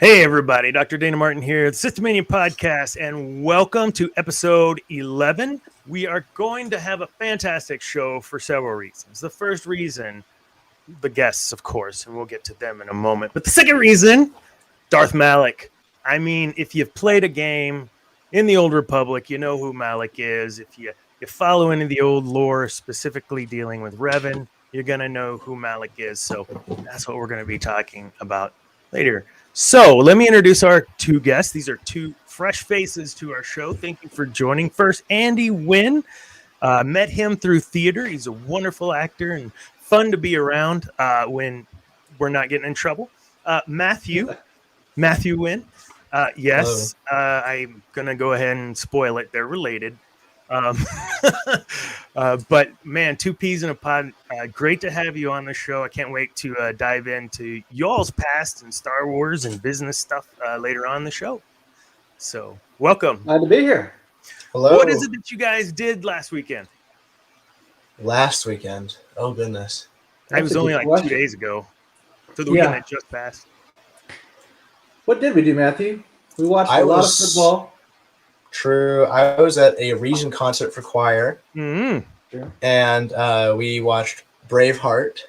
Hey everybody, Dr. Dana Martin here, the Systemania Podcast, and welcome to episode 11. We are going to have a fantastic show for several reasons. The first reason, the guests, of course, and we'll get to them in a moment. But the second reason, Darth Malak. I mean, if you've played a game in the Old Republic, you know who Malak is. If you follow any of the old lore, specifically dealing with Revan, you're going to know who Malak is. So that's what we're going to be talking about later. So let me introduce our two guests. These are two fresh faces to our show. Thank you for joining. First, Andy Wynn. Met him through theater. He's a wonderful actor and fun to be around when we're not getting in trouble. Matthew Wynn. Yes, I'm going to go ahead and spoil it. They're related. But man, two peas in a pod. Great to have you on the show. I can't wait to dive into y'all's past and Star Wars and business stuff later on in the show. So welcome. Glad to be here. Hello. What is it that you guys did last weekend? Last weekend? Oh, goodness. It was only like question. 2 days ago. So the weekend that just passed. What did we do, Matthew? We watched a lot of football. True. I was at a region concert for choir. Mm-hmm. And we watched Braveheart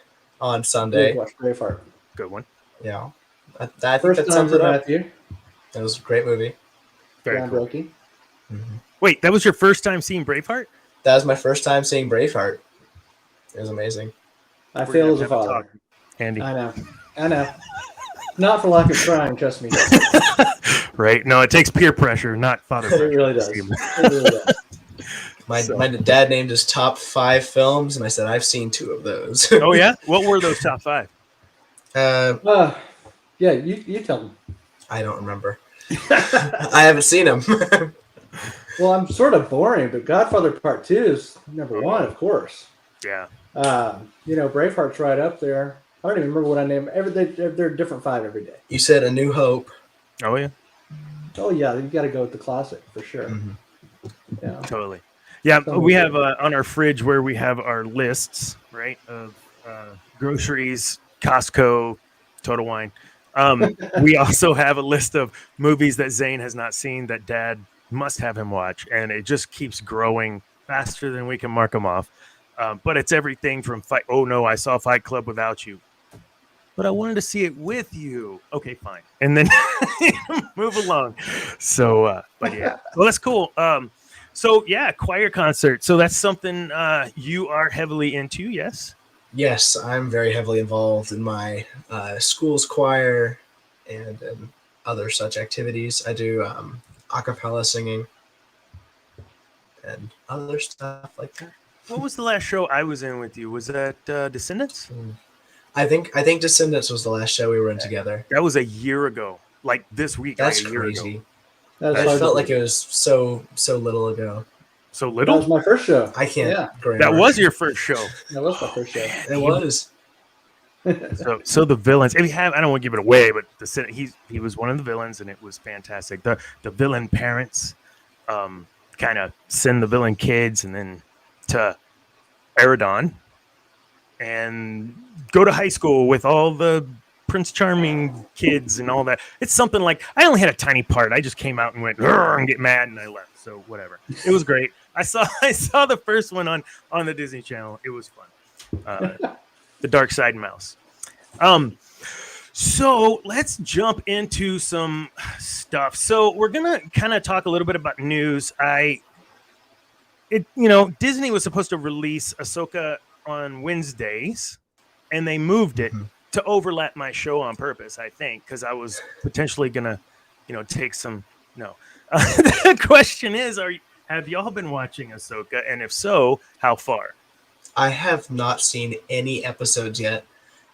on Sunday. We watched Braveheart. Good one. Yeah. I think First that sums it up. Matthew. It was a great movie. Very cool. Mm-hmm. Wait, that was your first time seeing Braveheart? That was my first time seeing Braveheart. It was amazing. I feel as a father. Andy. I know. Not for lack of trying, trust me. Right? No, it takes peer pressure, not father pressure. It really does. My dad named his top 5 films, and I said, I've seen 2 of those. Oh, yeah? What were those top 5? Yeah, you tell them. I don't remember. I haven't seen them. Well, I'm sort of boring, but Godfather Part 2 is number 1, of course. Yeah. Braveheart's right up there. I don't even remember what I named. They're different 5 every day. You said A New Hope. Oh, yeah. Oh, yeah. You got to go with the classic for sure. Mm-hmm. Yeah. Totally. Yeah, we have on our fridge where we have our lists, right, of groceries, Costco, Total Wine. We also have a list of movies that Zane has not seen that Dad must have him watch, and it just keeps growing faster than we can mark them off. But it's everything from Fight. Oh, no, I saw Fight Club without you. But I wanted to see it with you. Okay, fine. And then move along. So, but yeah. Well, that's cool. Choir concert. So that's something you are heavily into, yes? Yes, I'm very heavily involved in my school's choir and other such activities. I do a cappella singing and other stuff like that. What was the last show I was in with you? Was that Descendants? I think Descendants was the last show we were in together. That was a year ago. Like this week. That's like a year crazy. Ago. I felt like it was so little ago. So little? That was my first show. I can't. Yeah. That was your first show. That was my first show. It was. So the villains. If you have, I don't want to give it away, but he was one of the villains, and it was fantastic. The villain parents, kind of send the villain kids, and then to Eridon, and go to high school with all the Prince Charming kids and all that. It's something like, I only had a tiny part. I just came out and went and get mad, and I left. So whatever. It was great. I saw the first one on the Disney Channel. It was fun. The Dark Side Mouse. So let's jump into some stuff. So we're gonna kind of talk a little bit about news. Disney was supposed to release Ahsoka on Wednesdays, and they moved it to overlap my show on purpose, I think, because I was potentially gonna, take some. No, the question is, have y'all been watching Ahsoka, and if so, how far? I have not seen any episodes yet.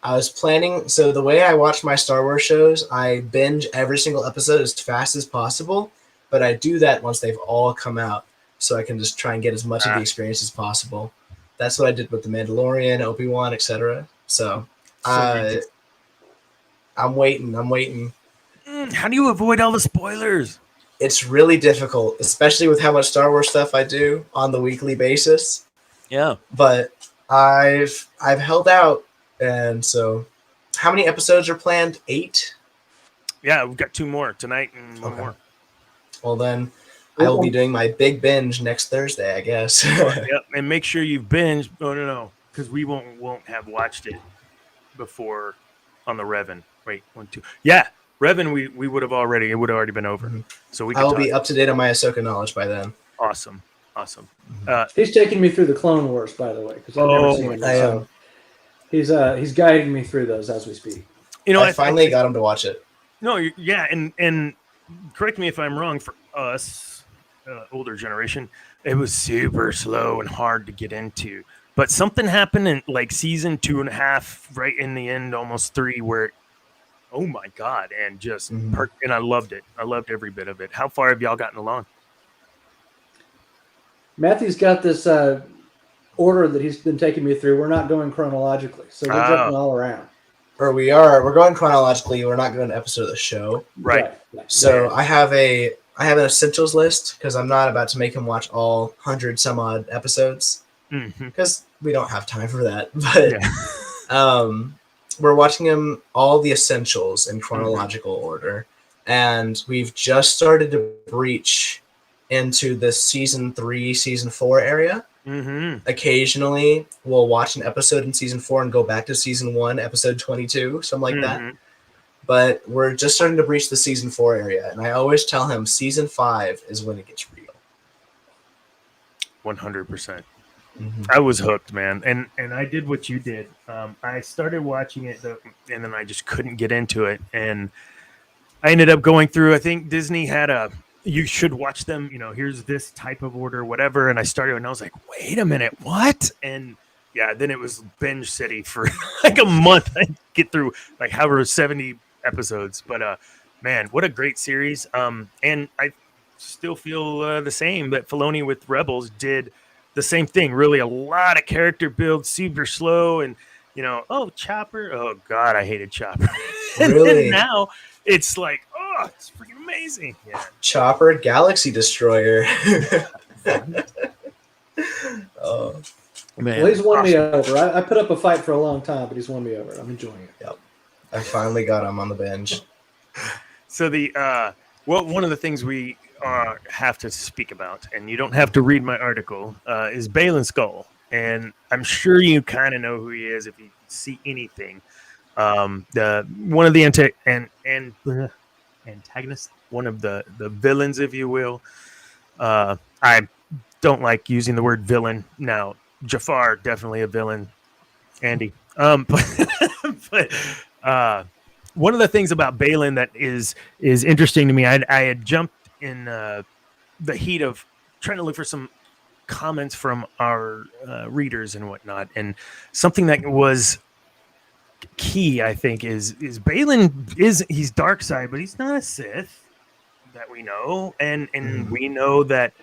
I was planning, so the way I watch my Star Wars shows, I binge every single episode as fast as possible, but I do that once they've all come out, so I can just try and get as much of the experience as possible. That's what I did with The Mandalorian, Obi-Wan, etc. So I'm waiting. How do you avoid all the spoilers? It's really difficult, especially with how much Star Wars stuff I do on the weekly basis. Yeah. But I've held out, and so how many episodes are planned? 8? Yeah, we've got 2 more tonight and one Okay. more. Well, then I will be doing my big binge next Thursday, I guess. Yep, and make sure you binge. Oh no, because we won't have watched it before on the Revan. Wait, 1, 2. Yeah, Revan. We would have already. It would have already been over. Mhm. So we I could will talk. be up to date on my Ahsoka knowledge by then. Awesome. He's taking me through the Clone Wars, by the way, because I've never seen it. I So he's guiding me through those as we speak. You know, I finally got him to watch it. No, yeah, and correct me if I'm wrong. For us, older generation, it was super slow and hard to get into. But something happened in like season 2.5, right in the end, almost 3, where oh my god, and just Mhm. and I loved it. I loved every bit of it. How far have y'all gotten along? Matthew's got this order that he's been taking me through. We're not going chronologically, so we're jumping all around. Or we're going chronologically. We're not going to episode of the show. Right. So I have an essentials list because I'm not about to make him watch all 100 some odd episodes because we don't have time for that. But we're watching him all the essentials in chronological order, and we've just started to breach into the season 3, season 4 area. Occasionally, we'll watch an episode in season 4 and go back to season 1, episode 22, something like that. But we're just starting to breach the season 4 area, and I always tell him season 5 is when it gets real. 100%. I was hooked, man, and I did what you did. I started watching it, and then I just couldn't get into it, and I ended up going through. I think Disney had you should watch them. You know, here's this type of order, whatever. And I started, and I was like, wait a minute, what? And yeah, then it was binge city for like a month. I get through like however 70 episodes, but man, what a great series. And I still feel the same that Filoni with Rebels did the same thing. Really, a lot of character build, super slow, and you know, oh Chopper, oh god, I hated Chopper. And then now it's like, oh, it's freaking amazing. Yeah. Chopper, Galaxy Destroyer. Oh man, well, he's won me over. I put up a fight for a long time, but he's won me over. I'm enjoying it. Yep. I finally got him on the bench. So one of the things we have to speak about, and you don't have to read my article, is Baylan Skoll. And I'm sure you kind of know who he is if you see anything. One of the antagonists, one of the villains, if you will. I don't like using the word villain. Now, Jafar, definitely a villain. Andy. But one of the things about Baylan that is interesting to me, I had jumped in the heat of trying to look for some comments from our readers and whatnot, and something that was key, I think, is Baylan he's dark side, but he's not a Sith that we know, and we know that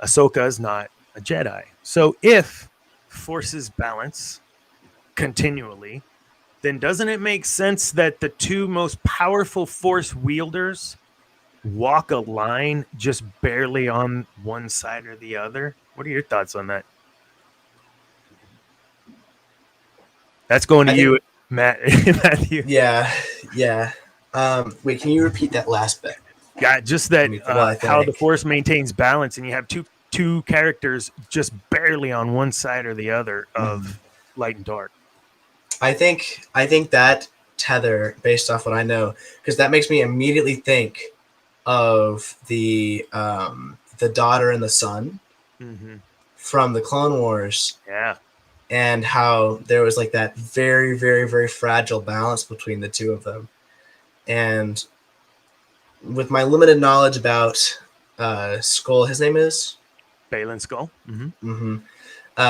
Ahsoka is not a Jedi. So if forces balance continually, then doesn't it make sense that the two most powerful force wielders walk a line just barely on one side or the other? What are your thoughts on that? That's going to you, Matthew. Yeah. Wait, can you repeat that last bit? Yeah, just that how the force maintains balance, and you have two characters just barely on one side or the other of light and dark. I think that tether, based off what I know, because that makes me immediately think of the daughter and the son from the Clone Wars. Yeah. And how there was like that very, very, very fragile balance between the two of them. And with my limited knowledge about Skoll, his name is? Baylan Skoll.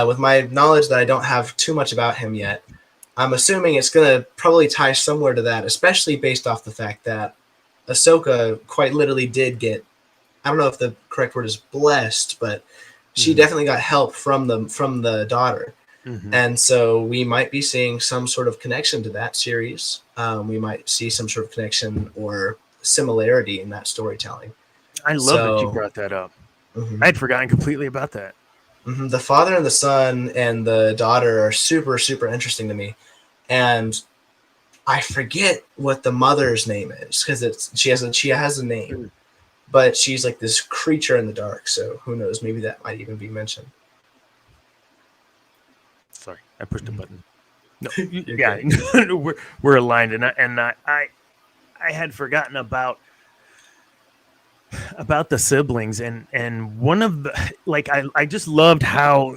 With my knowledge that I don't have too much about him yet, I'm assuming it's going to probably tie somewhere to that, especially based off the fact that Ahsoka quite literally did get, I don't know if the correct word is blessed, but she definitely got help from the daughter. And so we might be seeing some sort of connection to that series. We might see some sort of connection or similarity in that storytelling. I love that you brought that up. I'd forgotten completely about that. The father and the son and the daughter are super, super interesting to me. And I forget what the mother's name is because she has a name, but she's like this creature in the dark. So who knows? Maybe that might even be mentioned. Sorry, I pushed a button. No, You're yeah, we're aligned, and I had forgotten about the siblings, and one of the I just loved how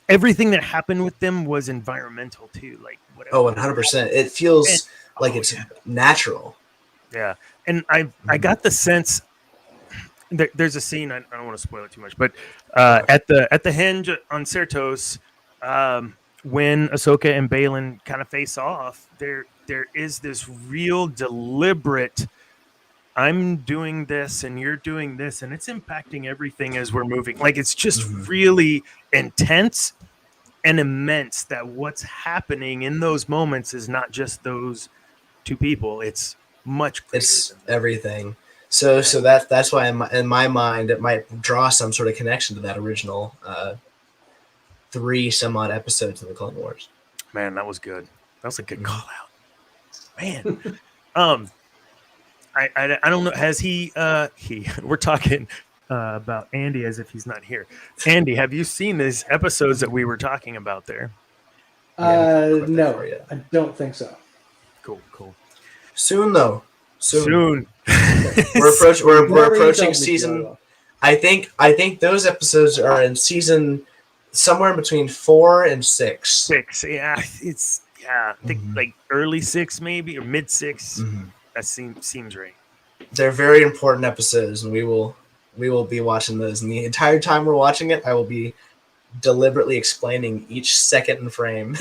everything that happened with them was environmental too, like whatever. 100%. It feels like it's natural. Yeah, and I got the sense there's a scene, I don't want to spoil it too much, but at the henge on Certos, when Ahsoka and Baylan kind of face off, there is this real deliberate, I'm doing this and you're doing this, and it's impacting everything as we're moving. Like, it's just really intense and immense that what's happening in those moments is not just those two people. It's much greater. It's everything. So that's why in my mind it might draw some sort of connection to that original 3 some odd episodes of the Clone Wars. Man, that was good. That was a good call out. Man. I don't know. Has he we're talking about Andy as if he's not here. Andy, have you seen these episodes that we were talking about there? No, I don't think so. Cool. Soon though. Soon. We're approaching season. I think those episodes are in season somewhere between 4 and 6. 6, yeah. I think like early 6 maybe, or mid 6. That seems right. They're very important episodes, and we will be watching those. And the entire time we're watching it, I will be deliberately explaining each second and frame.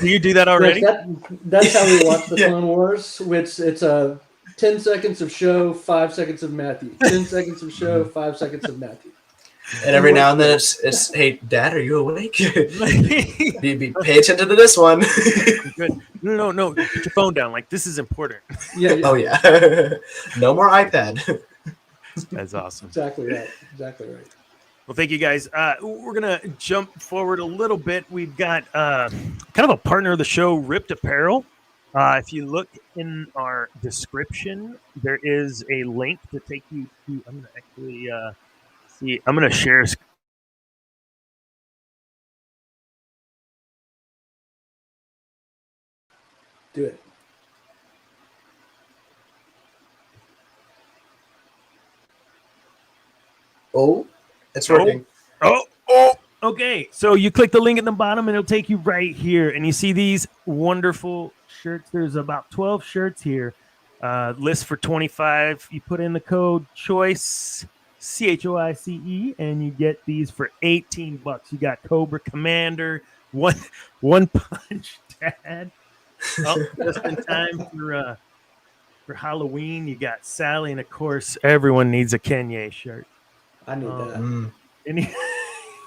Do you do that already? Yes, that's how we watch the Clone Wars. Which it's a 10 seconds of show, 5 seconds of Matthew. 10 seconds of show, 5 seconds of Matthew. And every now and then it's hey, Dad, are you awake? Pay attention to this one. Good. No. Put your phone down. Like, this is important. Yeah. Oh yeah. No more iPad. That's awesome. Exactly right. Well, thank you guys. We're gonna jump forward a little bit. We've got kind of a partner of the show, Ripped Apparel. If you look in our description, there is a link to take you to. I'm gonna actually see. I'm gonna share. Do it. Oh, it's working. Oh, okay. So you click the link at the bottom and it'll take you right here. And you see these wonderful shirts. There's about 12 shirts here. List for $25. You put in the code CHOICE, CHOICE, and you get these for $18. You got Cobra Commander, One Punch Dad. Oh, just in time for Halloween. You got Sally, and of course, everyone needs a Kanye shirt. I need that.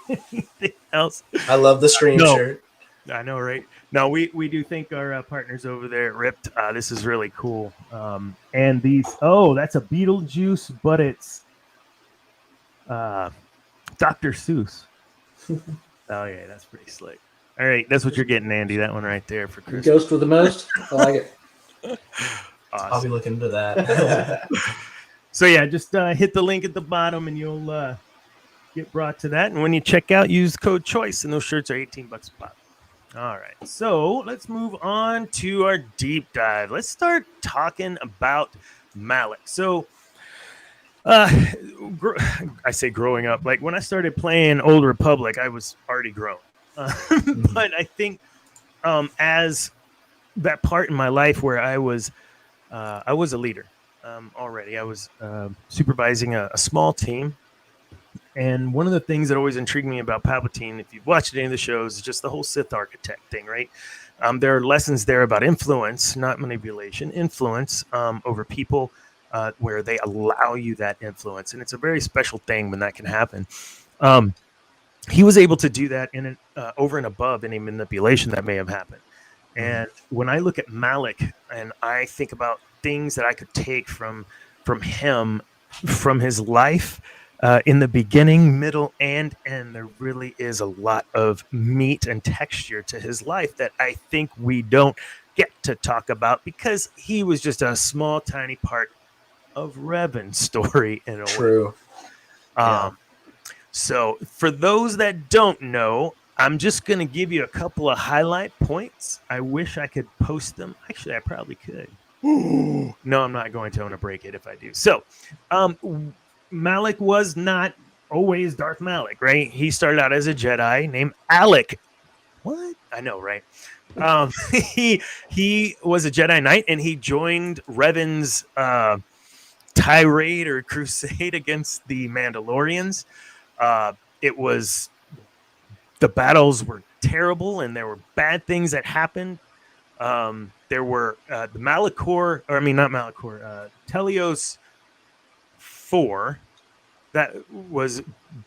Anything else? I love the Scream shirt. I know, right? No, we do thank our partners over there at Ripped. This is really cool. And these, that's a Beetlejuice, but it's Dr. Seuss. Oh, yeah, that's pretty slick. All right, that's what you're getting, Andy. That one right there for Christmas. Ghost with the most? I like it. Awesome. I'll be looking into that. So, yeah, just hit the link at the bottom and you'll get brought to that. And when you check out, use code CHOICE, and those shirts are $18 a pop. All right, so let's move on to our deep dive. Let's start talking about Malak. So, I say growing up, like when I started playing Old Republic, I was already grown. But I think as that part in my life where I was a leader already. I was supervising a small team. And one of the things that always intrigued me about Palpatine, if you've watched any of the shows, is just the whole Sith architect thing, right? There are lessons there about influence, not manipulation, influence over people where they allow you that influence. And it's a very special thing when that can happen. He was able to do that in over and above any manipulation that may have happened. And when I look at Malak and I think about things that I could take from him, from his life, in the beginning, middle, and end, there really is a lot of meat and texture to his life that I think we don't get to talk about because he was just a small, tiny part of Revan's story in a way. True. Yeah. So for those that don't know, I'm just going to give you a couple of highlight points. I wish I could post them. Actually, I probably could. No, I'm not going to. I'm going to break it if I do. So Malak was not always Darth Malak, right? He started out as a Jedi named Alek. What? I know, right? He was a Jedi Knight, and he joined Revan's tirade or crusade against the Mandalorians. It was, the battles were terrible, and there were bad things that happened. There were the Malachor, or I mean, not Malachor, Telios 4, that was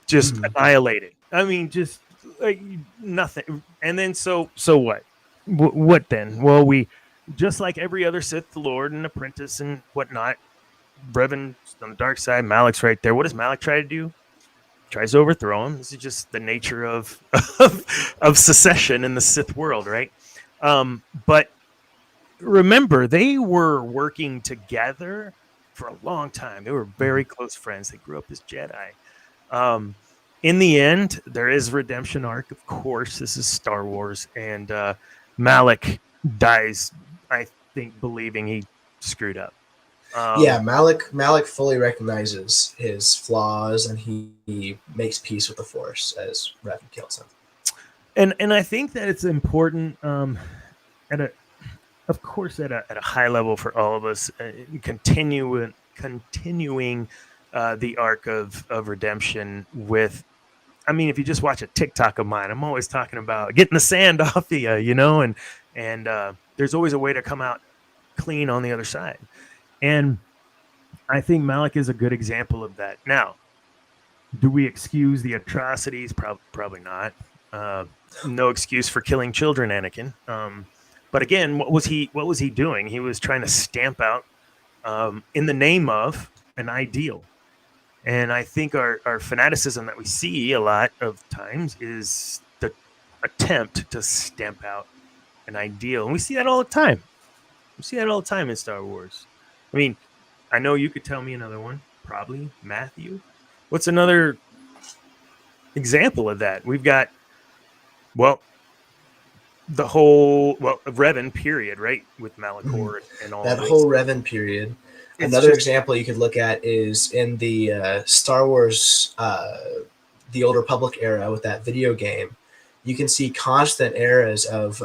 just annihilated. I mean, just like nothing. And then so what? What then? Well, we, just like every other Sith Lord and apprentice and whatnot, Revan's on the dark side, Malak's right there. What does Malak try to do? Tries to overthrow him. This is just the nature of secession in the Sith world, right? But remember, they were working together for a long time. They were very close friends. They grew up as Jedi. In the end, there is a redemption arc, of course. This is Star Wars, and Malak dies, I think, believing he screwed up. Malak fully recognizes his flaws, and he makes peace with the Force as Revan kills him. And I think that it's important, at a high level for all of us, continuing the arc of redemption with. I mean, if you just watch a TikTok of mine, I'm always talking about getting the sand off of you, and there's always a way to come out clean on the other side. And I think Malak is a good example of that. Now, do we excuse the atrocities? Probably not. No excuse for killing children, Anakin. But again, what was he doing? He was trying to stamp out, in the name of, an ideal. And I think our fanaticism that we see a lot of times is the attempt to stamp out an ideal. And we see that all the time. We see that all the time in Star Wars. I mean, I know you could tell me another one, probably Matthew. What's another example of that? We've got, the whole, Revan period, right? With Malachor and all that whole Revan period. Another example you could look at is in the Star Wars, the Old Republic era with that video game. You can see constant eras of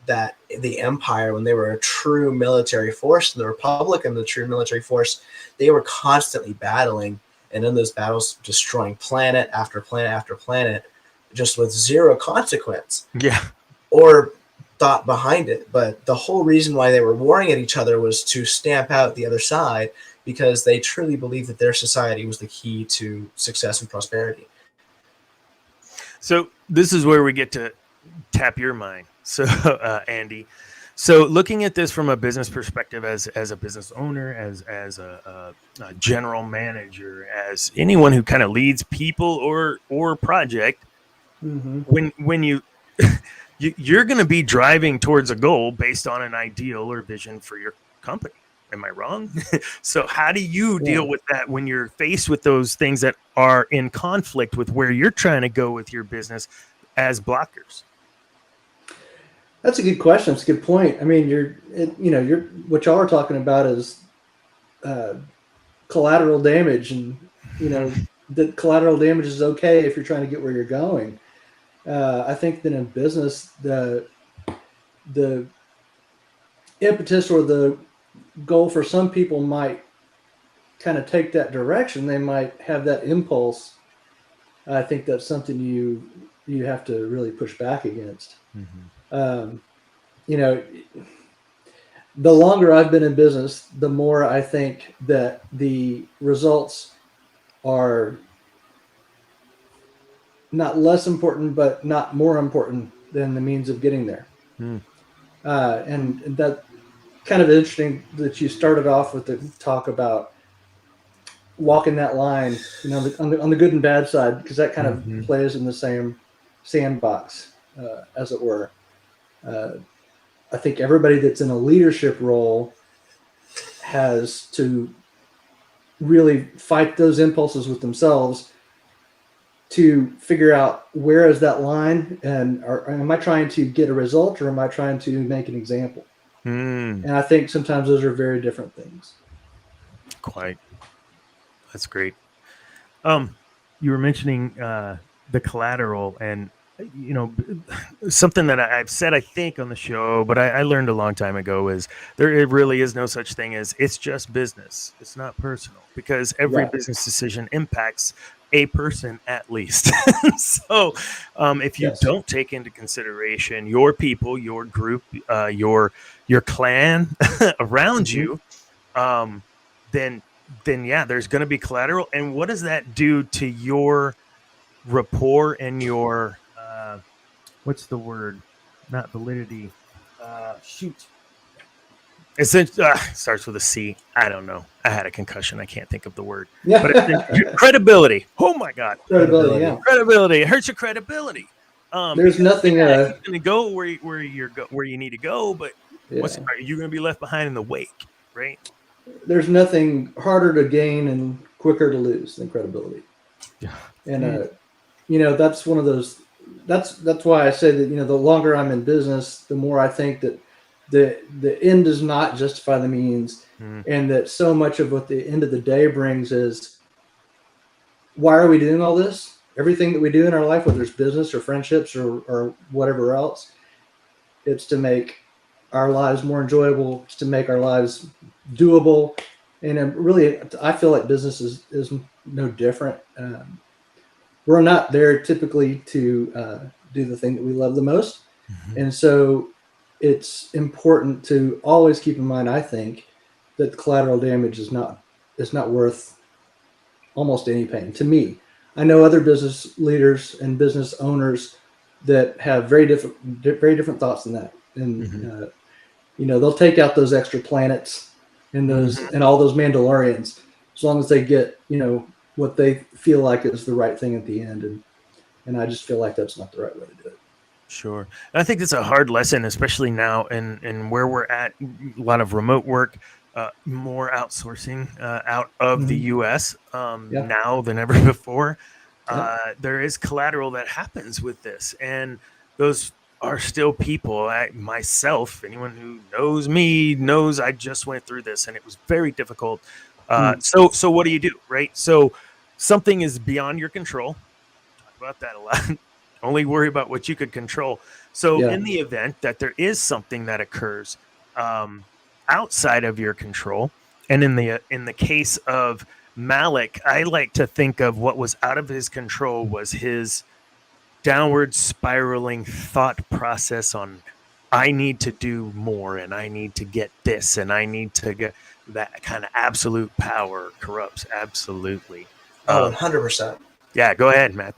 that the Empire, when they were a true military force, and the Republic and the true military force, they were constantly battling, and in those battles, destroying planet after planet after planet, just with zero consequence. Yeah. Or thought behind it. But the whole reason why they were warring at each other was to stamp out the other side, because they truly believed that their society was the key to success and prosperity. So this is where we get to tap your mind. So, Andy, so looking at this from a business perspective, as a business owner, as a general manager, as anyone who kind of leads people or project, when you you're going to be driving towards a goal based on an ideal or vision for your company. Am I wrong? So how do you deal with that when you're faced with those things that are in conflict with where you're trying to go with your business as blockers? That's a good question. It's a good point. I mean, what y'all are talking about is collateral damage, and that collateral damage is okay if you're trying to get where you're going. I think that in business, the impetus or the goal for some people might kind of take that direction. They might have that impulse. I think that's something you have to really push back against. The longer I've been in business, the more I think that the results are not less important, but not more important than the means of getting there. And that kind of interesting that you started off with the talk about walking that line, on the good and bad side, because that kind of plays in the same sandbox, as it were. I think everybody that's in a leadership role has to really fight those impulses with themselves to figure out where is that line, and am I trying to get a result, or am I trying to make an example? And I think sometimes those are very different things. Quite. That's great. You were mentioning the collateral, and something that I've said, I think, on the show, but I learned a long time ago is it really is no such thing as it's just business. It's not personal, because every business decision impacts a person at least. So if you don't take into consideration your people, your group, your clan around you, then yeah, there's going to be collateral. And what does that do to your rapport and your what's the word? Not validity. It starts with a C. I don't know. I had a concussion. I can't think of the word. Yeah. But credibility. Oh my God. Credibility. Yeah. Credibility. It hurts your credibility. There's nothing. You're going to go where you need to go, but are you going to be left behind in the wake, right? There's nothing harder to gain and quicker to lose than credibility. And that's one of those. That's why I say that the longer I'm in business, the more I think that the end does not justify the means, and that so much of what the end of the day brings is, why are we doing all this? Everything that we do in our life, whether it's business or friendships or whatever else, it's to make our lives more enjoyable. It's to make our lives doable. And really, I feel like business is no different. We're not there typically to do the thing that we love the most. And so it's important to always keep in mind, I think, that collateral damage is not worth almost any pain. To me, I know other business leaders and business owners that have very different thoughts than that. And they'll take out those extra planets and those and all those Mandalorians, as long as they get what they feel like is the right thing at the end. And I just feel like that's not the right way to do it. Sure. And I think it's a hard lesson, especially now and where we're at, a lot of remote work, more outsourcing out of the U.S. Now than ever before. There is collateral that happens with this, and those are still people. Myself, anyone who knows me knows I just went through this, and it was very difficult. So what do you do, right? So something is beyond your control. Talk about that a lot. Only worry about what you could control. So in the event that there is something that occurs outside of your control, and in the case of Malak, I like to think of what was out of his control was his downward spiraling thought process on, I need to do more, and I need to get this, and I need to get that. Kind of absolute power corrupts absolutely. 100%. Yeah, go ahead, Matt.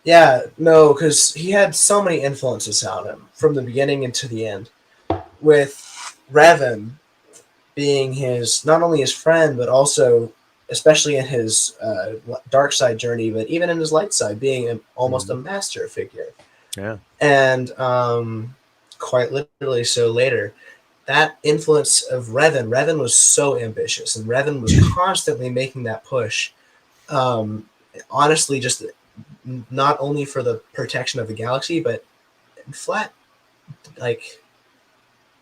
Yeah, no, because he had so many influences on him from the beginning into the end. With Revel being not only his friend, but also, especially in his dark side journey, but even in his light side, being almost a master figure. Yeah. And quite literally so later, that influence of Revel was so ambitious, and Revel was constantly making that push. Honestly, just not only for the protection of the galaxy, but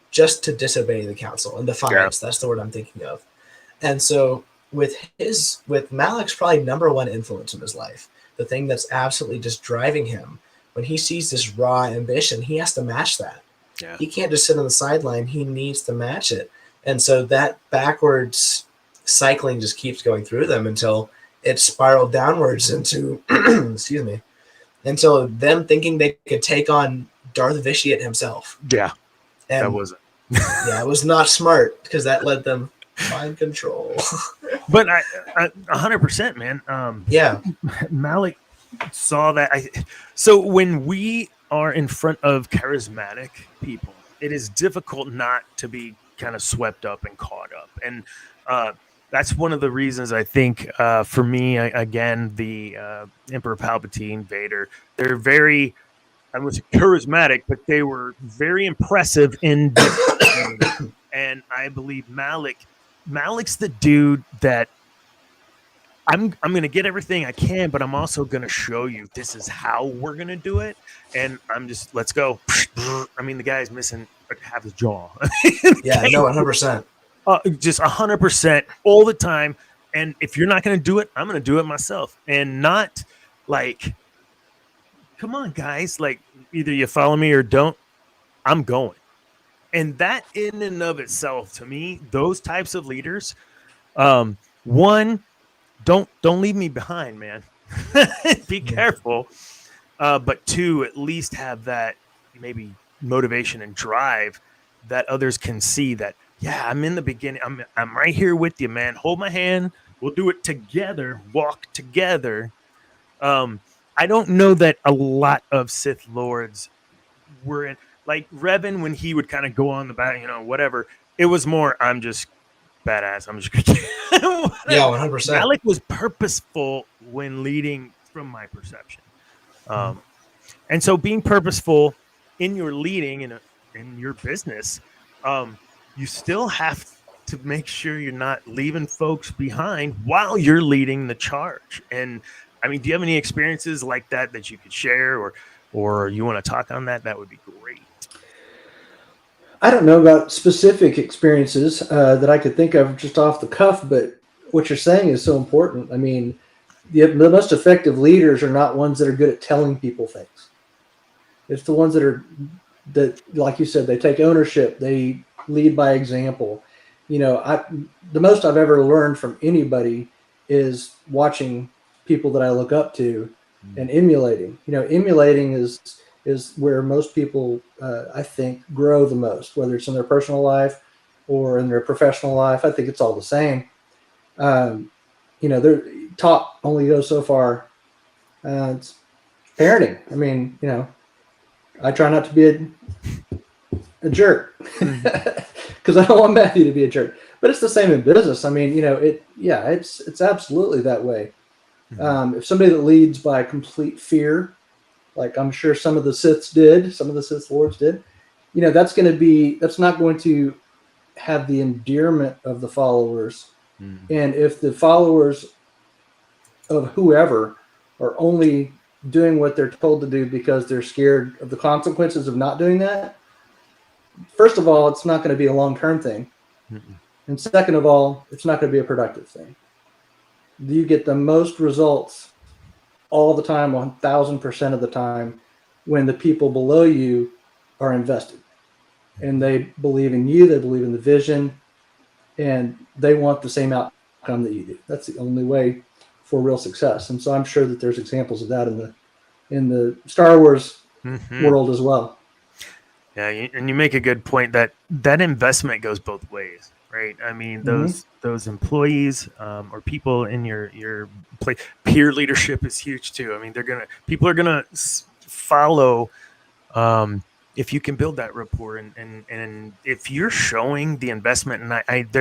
just to disobey the council and defiance. That's the word I'm thinking of. And so with Malak's probably number one influence in his life, the thing that's absolutely just driving him, when he sees this raw ambition, he has to match that. Yeah. He can't just sit on the sideline. He needs to match it. And so that backwards cycling just keeps going through them until it spiraled downwards into, excuse me, until them thinking they could take on Darth Vitiate himself. Yeah, and that wasn't. Yeah, it was not smart, because that led them mind control. But I 100%, man. Malak saw that. So when we are in front of charismatic people, it is difficult not to be kind of swept up and caught up. And that's one of the reasons I think for me, again, the Emperor Palpatine, Vader, they're very I was charismatic, but they were very impressive in different and I believe Malik's the dude that I'm going to get everything I can, but I'm also going to show you this is how we're going to do it. And I'm just, let's go. I mean, the guy's missing half his jaw. Yeah, no, 100%. Just 100% all the time. And if you're not going to do it, I'm going to do it myself. And not like, come on, guys. Like, either you follow me or don't. I'm going. And that in and of itself, to me, those types of leaders, one, don't leave me behind, man. Be careful. But two, at least have that maybe motivation and drive that others can see that, yeah, I'm in the beginning. I'm right here with you, man. Hold my hand. We'll do it together. Walk together. I don't know that a lot of Sith Lords were in, like Revan, when he would kind of go on the back, whatever. It was more, I'm just badass. I'm just gonna yeah, 100%. Alek was purposeful when leading, from my perception, and so being purposeful in your leading in your business, you still have to make sure you're not leaving folks behind while you're leading the charge. And I mean, do you have any experiences like that you could share, or you want to talk on that? That would be great. I don't know about specific experiences that I could think of just off the cuff, but what you're saying is so important. I mean, the most effective leaders are not ones that are good at telling people things. It's the ones that, like you said, they take ownership. They lead by example. The most I've ever learned from anybody is watching people that I look up to and emulating. Emulating is where most people, I think, grow the most, whether it's in their personal life or in their professional life. I think it's all the same. They're taught only goes so far. It's parenting. I mean, I try not to be a jerk because I don't want Matthew to be a jerk. But it's the same in business. I mean, it's absolutely that way. If somebody that leads by complete fear, like I'm sure some of the Sith Lords did, that's not going to have the endearment of the followers. And if the followers of whoever are only doing what they're told to do because they're scared of the consequences of not doing that, first of all, it's not going to be a long-term thing. And second of all, it's not going to be a productive thing. You get the most results all the time, 1,000% of the time, when the people below you are invested and they believe in you, they believe in the vision, and they want the same outcome that you do. That's the only way for real success. And so I'm sure that there's examples of that in the Star Wars world as well. Yeah, and you make a good point that investment goes both ways, right? I mean, those employees or people in your place, peer leadership is huge too. I mean, people are gonna follow if you can build that rapport, and if you're showing the investment. And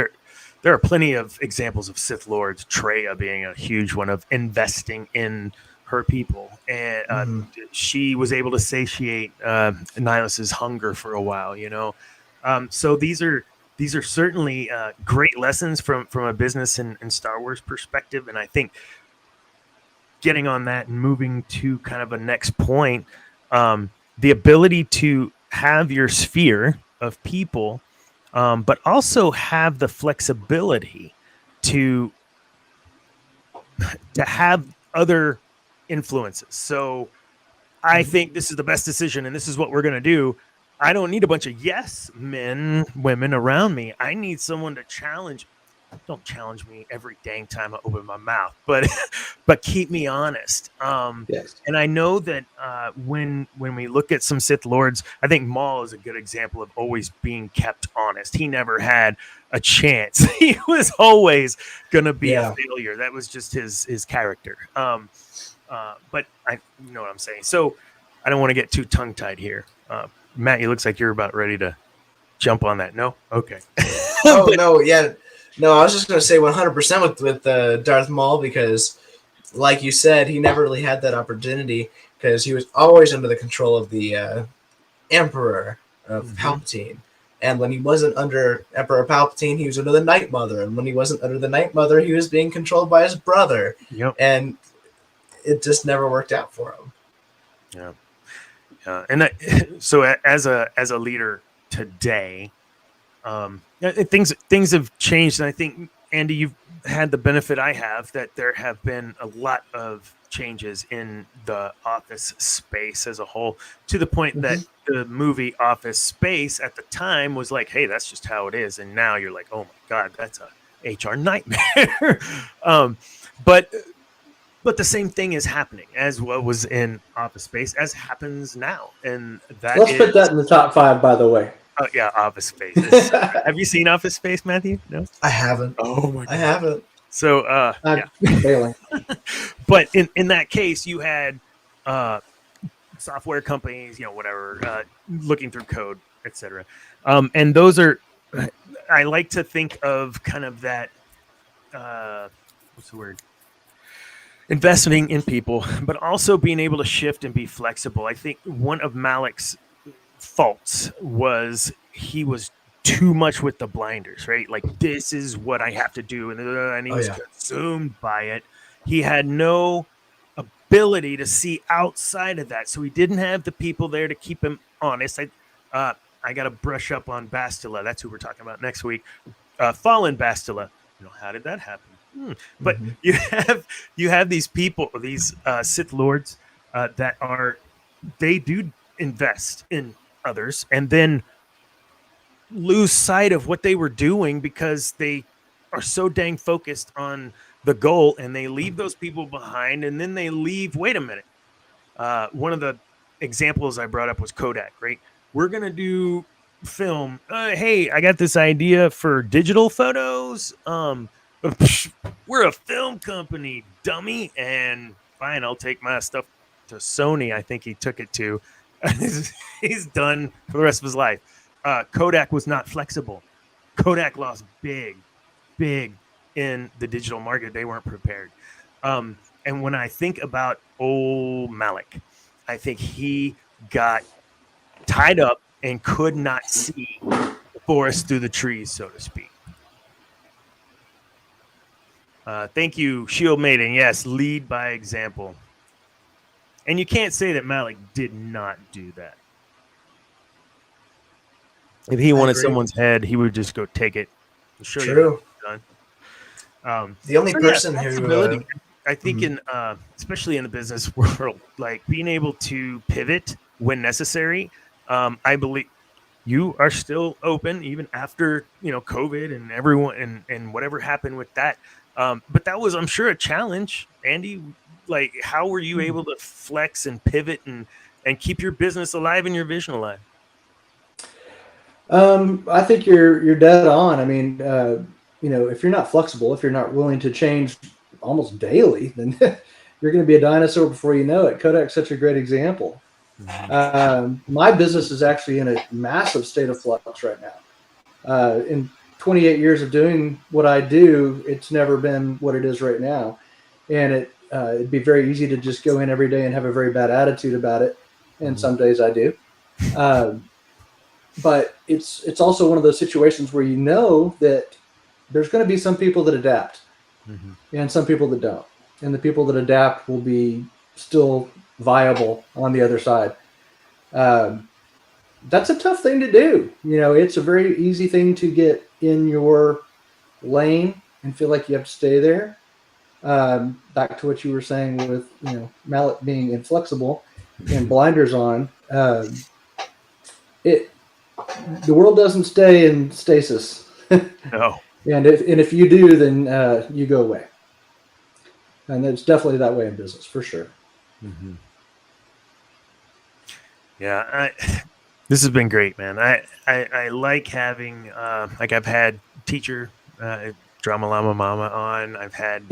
there are plenty of examples of Sith Lords, Traya being a huge one, of investing in her people, and she was able to satiate Nihilus's hunger for a while, so these are certainly great lessons from a business and Star Wars perspective. And I think getting on that and moving to kind of a next point, the ability to have your sphere of people, but also have the flexibility to have other influences. So I think this is the best decision and this is what we're going to do. I don't need a bunch of yes men, women around me. I need someone to challenge. Don't challenge me every dang time I open my mouth, but keep me honest. Yes. And I know that when we look at some Sith Lords, I think Maul is a good example of always being kept honest. He never had a chance. He was always going to be a failure. That was just his character. But I know what I'm saying. So I don't want to get too tongue-tied here. Matt, you looks like you're about ready to jump on that. No? Okay. No, yeah. No, I was just going to say 100% with Darth Maul, because like you said, he never really had that opportunity. because he was always under the control of the Emperor of Palpatine. And when he wasn't under Emperor Palpatine, he was under the Night Mother. And when he wasn't under the Night Mother, he was being controlled by his brother. Yep. And it just never worked out for him. Yeah. And so as a leader today, things have changed. And I think, Andy, you've had the benefit I have that there have been a lot of changes in the office space as a whole, to the point that the movie Office Space at the time was like, hey, that's just how it is. And now you're like, oh my God, that's a HR nightmare. But the same thing is happening as what was in Office Space as happens now. And let's put that in the top 5, by the way. Yeah, Office Space. Have you seen Office Space, Matthew? No, I haven't. Oh my God, I haven't. So, I'm failing. But in that case, you had software companies, whatever, looking through code, etc. And those are, I like to think of kind of that, what's the word? Investing in people, but also being able to shift and be flexible. I think one of Malak's faults was he was too much with the blinders, right? Like, this is what I have to do, and he was consumed by it. He had no ability to see outside of that, so he didn't have the people there to keep him honest. I got to brush up on Bastila. That's who we're talking about next week. Fallen Bastila. How did that happen? But you have these people, these Sith Lords that they do invest in others and then lose sight of what they were doing because they are so dang focused on the goal, and they leave those people behind, and then they leave. Wait a minute. One of the examples I brought up was Kodak, right? We're going to do film. Hey, I got this idea for digital photos. We're a film company, dummy. And fine, I'll take my stuff to Sony. I think he took it to. He's done for the rest of his life. Kodak was not flexible. Kodak lost big in the digital market. They weren't prepared. And when I think about old Malak, I think he got tied up and could not see the forest through the trees, so to speak. Thank you, Shield Maiden. Yes, lead by example. And you can't say that Malak did not do that. If he wanted someone's head, he would just go take it. Show you done. The only person who I think in especially in the business world, like being able to pivot when necessary. I believe you are still open even after COVID and everyone and whatever happened with that. But that was, I'm sure, a challenge, Andy. Like, how were you able to flex and pivot and keep your business alive and your vision alive? I think you're dead on. I mean, if you're not flexible, if you're not willing to change almost daily, then you're going to be a dinosaur before you know it. Kodak's such a great example. My business is actually in a massive state of flux right now. In 28 years of doing what I do, it's never been what it is right now. And it'd be very easy to just go in every day and have a very bad attitude about it. And some days I do. But it's also one of those situations where that there's going to be some people that adapt and some people that don't. And the people that adapt will be still viable on the other side. That's a tough thing to do. It's a very easy thing to get in your lane and feel like you have to stay there. Back to what you were saying with, Malak being inflexible and blinders on. The world doesn't stay in stasis. No. And if you do, then you go away. And it's definitely that way in business, for sure. Mm-hmm. Yeah, this has been great, man. I like having I've had teacher Drama Llama Mama on. I've had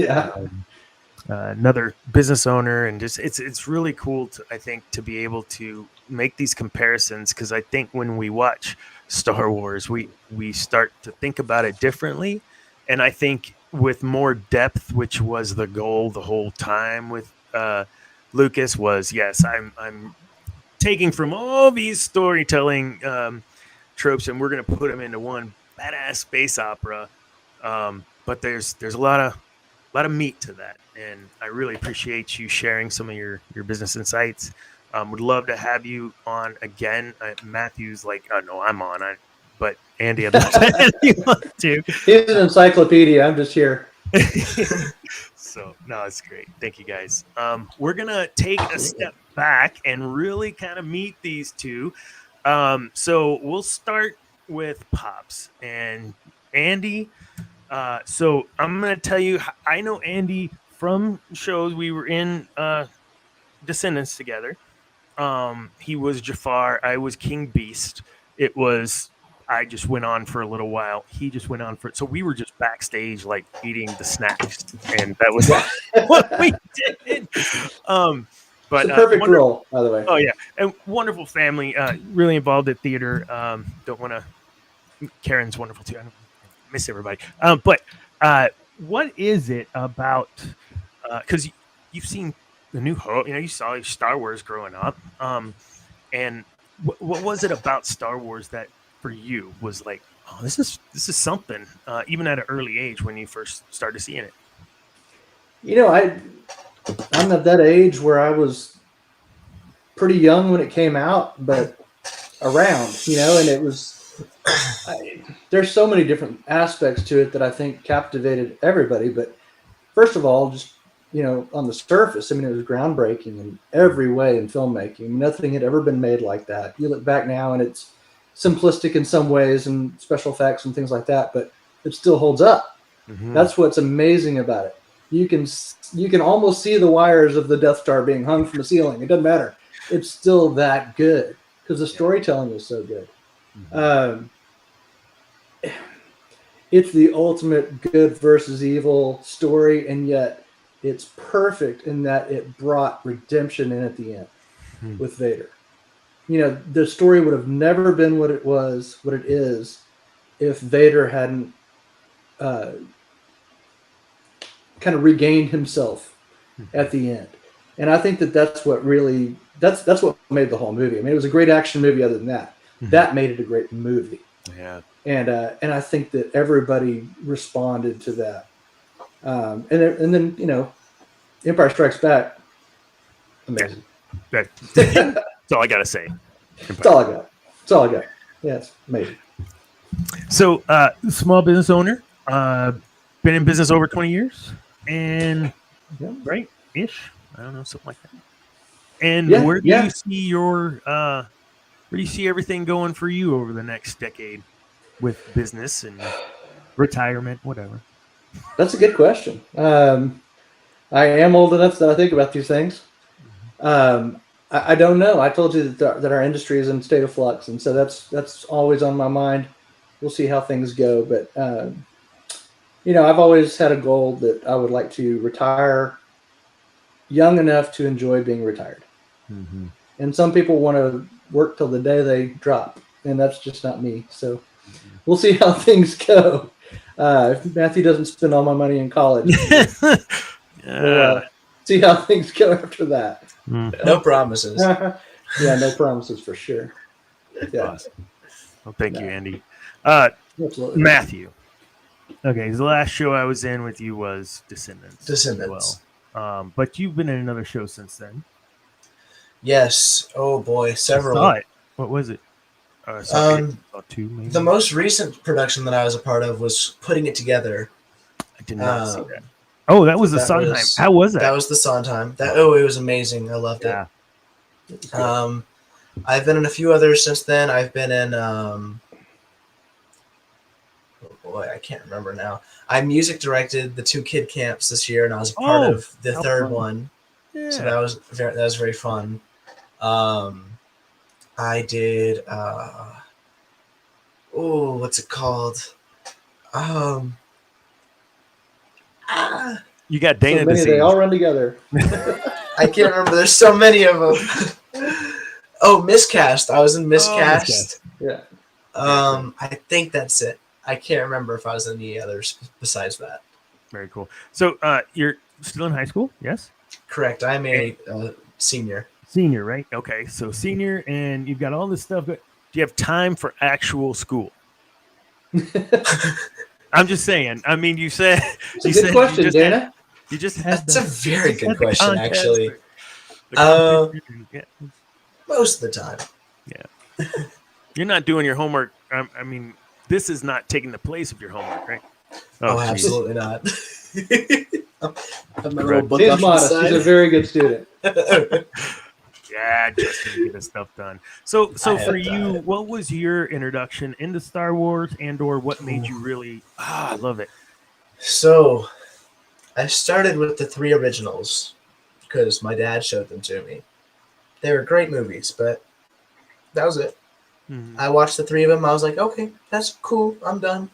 another business owner, and just it's really cool to be able to make these comparisons, because I think when we watch Star Wars, we start to think about it differently, and I think with more depth, which was the goal the whole time with Lucas was, yes, I'm taking from all these storytelling tropes, and we're gonna put them into one badass space opera. But there's a lot of meat to that, and I really appreciate you sharing some of your business insights. Would love to have you on again. Matthew's like, oh no, I'm on. But Andy, I'd love to have you on too. He's an encyclopedia. I'm just here. So no, it's great. Thank you guys. We're gonna take a step back and really kind of meet these two. So we'll start with Pops and Andy. So I'm gonna tell you, I know Andy from shows. We were in Descendants together. He was Jafar. I was King Beast. I just went on for a little while. He just went on for, so we were just backstage, like eating the snacks, and that was what we did. But it's a perfect role, by the way. Oh yeah, and wonderful family. Really involved at theater. Don't want to. Karen's wonderful too. I don't miss everybody. But what is it about? Because you've seen the New Hope, you saw Star Wars growing up. And what was it about Star Wars that for you was like, oh, this is something, even at an early age when you first started seeing it? I'm at that age where I was pretty young when it came out, but around, and it was, there's so many different aspects to it that I think captivated everybody. But first of all, just, on the surface, it was groundbreaking in every way in filmmaking. Nothing had ever been made like that. You look back now and it's simplistic in some ways and special effects and things like that, but it still holds up. Mm-hmm. That's what's amazing about it. You can almost see the wires of the Death Star being hung from the ceiling. It doesn't matter. It's still that good because the storytelling is so good. Mm-hmm. It's the ultimate good versus evil story, and yet it's perfect in that it brought redemption in at the end with Vader. The story would have never been what it is, if Vader hadn't kind of regained himself at the end. And I think that's what really, that's what made the whole movie. It was a great action movie other than that. Mm-hmm. That made it a great movie. Yeah. And I think that everybody responded to that. And then, Empire Strikes Back, amazing. That's all I got to say. That's all I got. Yeah, it's amazing. So, small business owner, been in business over 20 years, and right-ish, I don't know, something like that. And where do you see where do you see everything going for you over the next decade with business and retirement, whatever? That's a good question. I am old enough that I think about these things. I don't know. I told you that our industry is in a state of flux, and so that's always on my mind. We'll see how things go, but I've always had a goal that I would like to retire young enough to enjoy being retired. Mm-hmm. And some people want to work till the day they drop, and that's just not me. So we'll see how things go. If Matthew doesn't spend all my money in college, we'll see how things go after that. No promises. No promises for sure. Yeah. Awesome. Well, thank you, Andy. Absolutely. Matthew. Okay, the last show I was in with you was Descendants. As well. But you've been in another show since then. Yes. Oh boy, several. I saw it. What was it? Two, maybe. The most recent production that I was a part of was Putting It Together. I did not see that. Oh, that was the Sondheim. How was that? That was the Sondheim. It was amazing. I loved it. I've been in a few others since then. I've been in I can't remember now. I music directed the 2 kid camps this year, and I was a part of the third one. Yeah. So that was very fun. I did what's it called? You got Dana disease. They all run together. I can't remember. There's so many of them. Miscast. I was in Miscast. Yeah. I think that's it. I can't remember if I was in any others besides that. Very cool. So you're still in high school? Yes? Correct. I'm a senior. Senior, right? Okay, so senior, and you've got all this stuff. But do you have time for actual school? I'm just saying. I mean, you said It's a good question, Dana. You just had That's a very good question, actually. Yeah. Most of the time. Yeah. You're not doing your homework. I mean, this is not taking the place of your homework, right? Oh, absolutely not. I'm a little book He's off modest. to the side. He's a very good student. Yeah, just to get his stuff done. So for you, what was your introduction into Star Wars, and/or what made you really I love it? So, I started with the 3 originals because my dad showed them to me. They were great movies, but that was it. Mm-hmm. I watched the 3 of them. I was like, okay, that's cool. I'm done.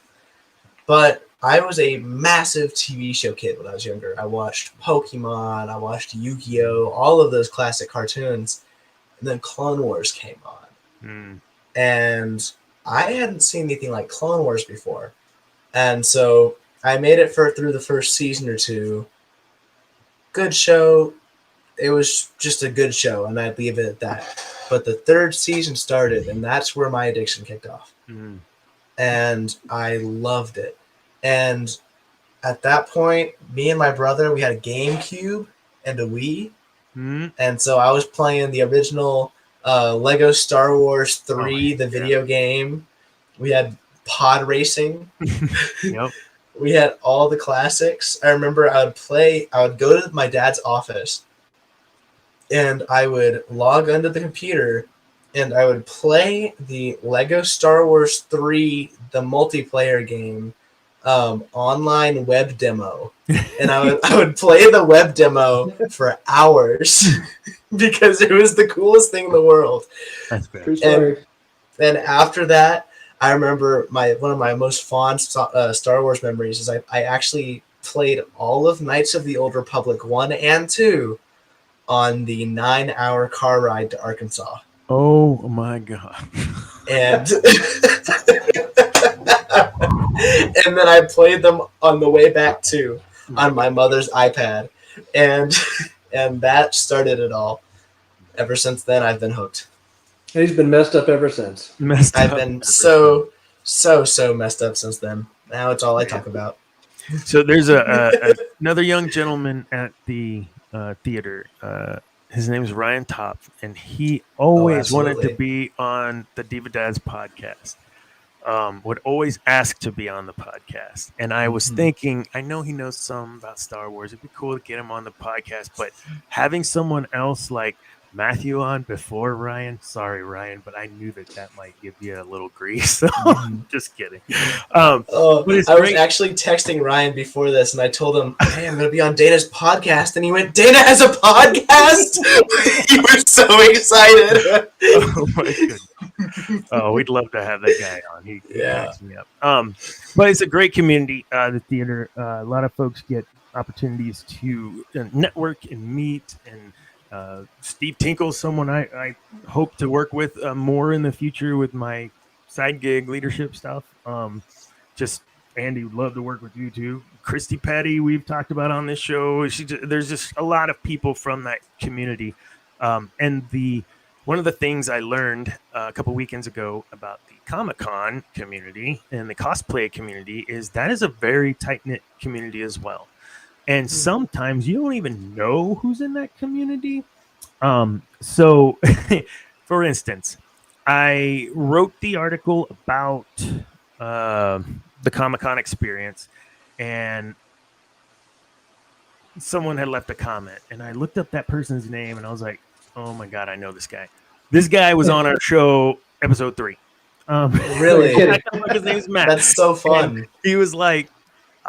But I was a massive TV show kid when I was younger. I watched Pokemon. I watched Yu-Gi-Oh! All of those classic cartoons. And then Clone Wars came on. Mm. And I hadn't seen anything like Clone Wars before. And so I made it through the first season or 2. Good show. It was just a good show, and I'd leave it at that. But the 3rd season started, and that's where my addiction kicked off. Mm. And I loved it. And at that point, me and my brother, we had a GameCube and a Wii. Mm. And so I was playing the original Lego Star Wars 3, the video game. We had pod racing. Yep. We had all the classics. I remember I would go to my dad's office, and I would log onto the computer, and I would play the Lego Star Wars 3, the multiplayer game, online web demo. And I would play the web demo for hours because it was the coolest thing in the world. That's fair. And after that, I remember one of my most fond Star Wars memories is I actually played all of Knights of the Old Republic 1 and 2 on the 9-hour car ride to Arkansas. Oh my god! And and then I played them on the way back too on my mother's iPad, and that started it all. Ever since then, I've been hooked. He's been messed up ever since. I've been so messed up since then. Now it's all I talk about. So there's another young gentleman at the theater. His name is Ryan Top, and he always wanted to be on the Diva Dads podcast. Would always ask to be on the podcast. And I was thinking, I know he knows some about Star Wars. It'd be cool to get him on the podcast, but having someone else like Matthew on before Ryan, sorry, Ryan, but I knew that might give you a little grief. So just kidding. I was actually texting Ryan before this, and I told him, hey, I'm going to be on Dana's podcast. And he went, Dana has a podcast? He was so excited. Oh, my goodness. Oh, we'd love to have that guy on. He cracks me up. But it's a great community, the theater. A lot of folks get opportunities to network and meet, and Steve Tinkle's someone I hope to work with more in the future with my side gig leadership stuff. Just Andy would love to work with you too. Christy Petty, we've talked about on this show. There's just a lot of people from that community. And one of the things I learned a couple weekends ago about the Comic-Con community and the cosplay community is that is a very tight-knit community as well. And sometimes you don't even know who's in that community. So, for instance, I wrote the article about the Comic-Con experience, and someone had left a comment, and I looked up that person's name, and I was like, oh my God, I know this guy. This guy was on our show, episode 3. Really? His name's Matt. That's so fun. And he was like,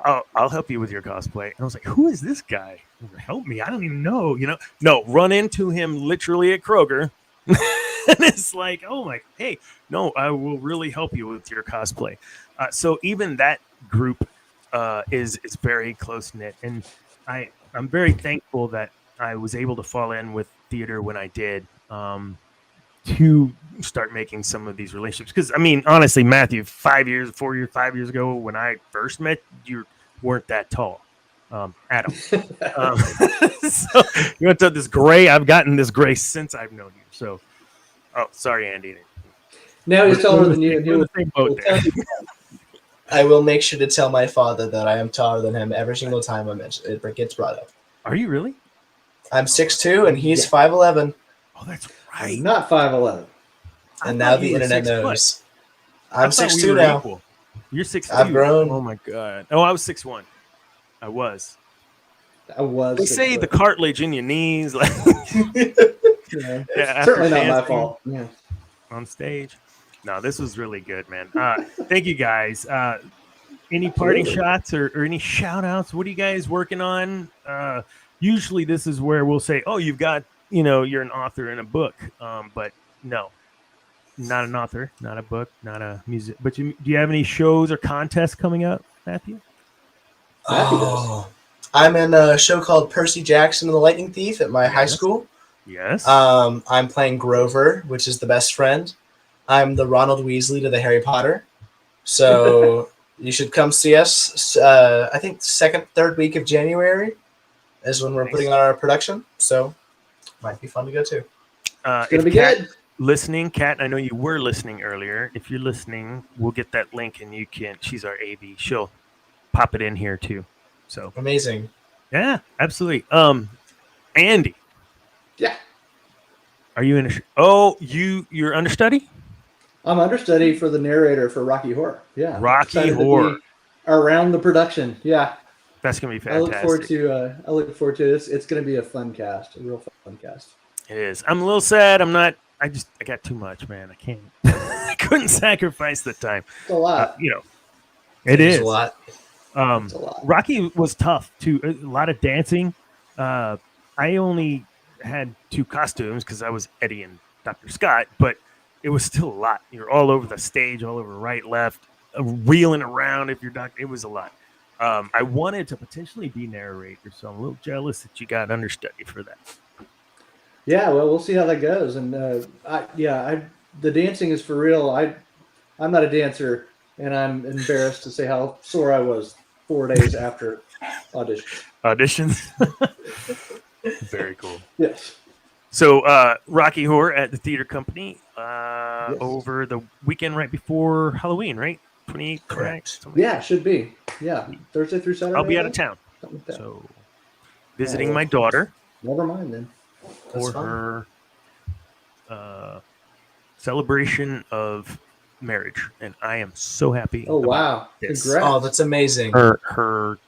I'll help you with your cosplay. And I was like, who is this guy? Help me. I don't even know, No, run into him literally at Kroger. And it's like, oh my, hey, no, I will really help you with your cosplay. So even that group is very close-knit. And I'm very thankful that I was able to fall in with theater when I did to start making some of these relationships. Because, I mean, honestly, Matthew, 5 years ago, when I first met, you weren't that tall. Adam. So you want to this gray? I've gotten this gray since I've known you. So, sorry, Andy. Now he's taller than you, and We're in the same boat there. I will make sure to tell my father that I am taller than him every single time it gets brought up. Are you really? I'm 6'2", and he's 5'11". Oh, that's right. I'm not 5'11". And now the internet knows. I'm 6'2" now. Equal. You're 6'2". I've grown. Oh my god. Oh, I was 6'1". I was. They say the cartilage in your knees, like certainly not my fault. Yeah. On stage. No, this was really good, man. Thank you guys. Any parting shots or any shout outs? What are you guys working on? Usually this is where we'll say, oh, you've got, you're an author in a book. But no, not an author, not a book, not a music. But do you have any shows or contests coming up, Matthew? Oh, I'm in a show called Percy Jackson and the Lightning Thief at my high school. Yes. I'm playing Grover, which is the best friend. I'm the Ronald Weasley to the Harry Potter. So you should come see us. I think third week of January is when we're putting on our production. So might be fun to go to. It's going to be good. Listening, Kat, I know you were listening earlier. If you're listening, we'll get that link and she's our AV. She'll pop it in here too. So amazing. Yeah, absolutely. Andy. Yeah. Are you in you're understudy? I'm understudy for the narrator for Rocky Horror. Yeah. Rocky Horror. Around the production. Yeah. That's gonna be fantastic. I look forward to it. It's gonna be a fun cast, a real fun cast. It is. I'm a little sad. I got too much, man. I can't. I couldn't sacrifice the time. It's a lot. It is a lot. It's a lot. Rocky was tough too. A lot of dancing. I only had 2 costumes because I was Eddie and Dr. Scott, but it was still a lot. You're all over the stage, all over right, left, wheeling around. If you're Doctor, it was a lot. I wanted to potentially be narrator, so I'm a little jealous that you got understudy for that. Yeah, well, we'll see how that goes. And the dancing is for real. I'm not a dancer, and I'm embarrassed to say how sore I was 4 days after auditions. Very cool. Yes. So Rocky Horror at the theater company Yes. over the weekend right before Halloween, right? 28th, correct? Yeah, should be. Yeah, Thursday through Saturday. I'll be out of town. Like that. So visiting my daughter. Never mind then. For her celebration of marriage, and I am so happy. Oh wow! This. Congrats! Oh, that's amazing. Her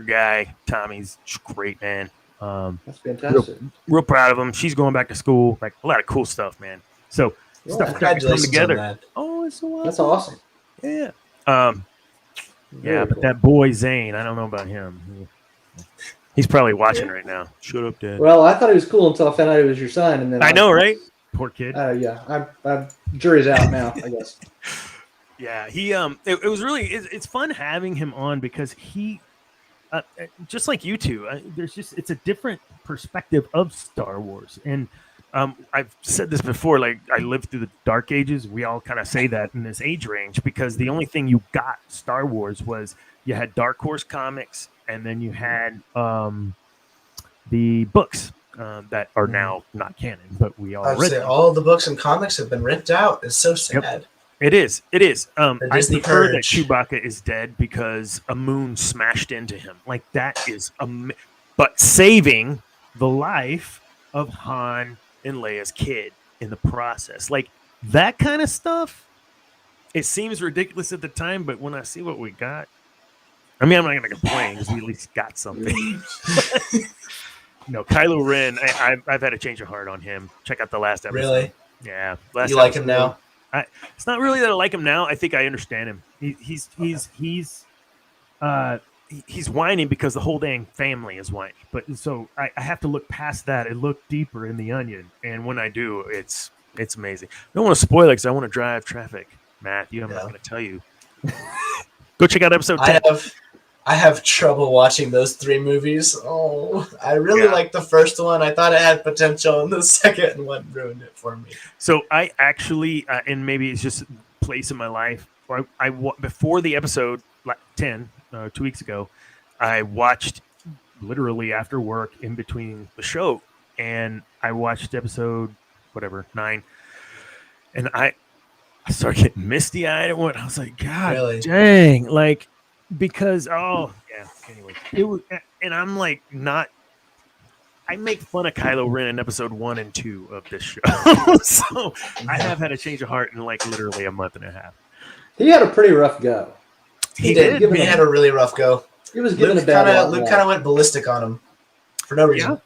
guy Tommy's great, man. That's fantastic. Real proud of him. She's going back to school. Like a lot of cool stuff, man. So stuff come together. Oh, it's so awesome. That's awesome. Yeah. Very but cool. that boy Zane, I don't know about him. He's probably watching right now. Shut up, Dad. Well, I thought he was cool until I found out he was your son, and then I know, right? Poor kid. Yeah, I'm jury's out now, I guess. Yeah, he it was really it's fun having him on because he just like you two, it's a different perspective of Star Wars, and I've said this before. Like I lived through the Dark Ages. We all kind of say that in this age range because the only thing you got Star Wars was you had Dark Horse comics, and then you had the books that are now not canon, but we all read them. All the books and comics have been ripped out. It's so sad. Yep. It is. I prefer that purge. Chewbacca is dead because a moon smashed into him. Like that is but saving the life of Han and Leia's kid in the process. Like that kind of stuff, it seems ridiculous at the time, but when I see what we got, I mean, I'm not going to complain because we at least got something. No, Kylo Ren, I've had a change of heart on him. Check out the last episode. Really? Yeah. You like him now? It's not really that I like him now. I think I understand him. He's whining because the whole dang family is whining. But so I have to look past that and look deeper in the onion. And when I do, it's amazing. I don't want to spoil it because I want to drive traffic. Matthew, I'm not going to tell you. Go check out episode 10. I have trouble watching those 3 movies. Oh, I really like the first one. I thought it had potential, and the second one ruined it for me. So I actually, and maybe it's just a place in my life, before the episode 10, 2 weeks ago, I watched literally after work in between the show, and I watched episode 9, and I started getting misty eyed and what I was like, God Really? dang, like because anyway, it was, and I'm like not. I make fun of Kylo Ren in episode 1 and 2 of this show, so I have had a change of heart in like literally a month and a half. He had a pretty rough go. He did. He had a really rough go. He was given a bad Luke kind of went ballistic on him for no reason.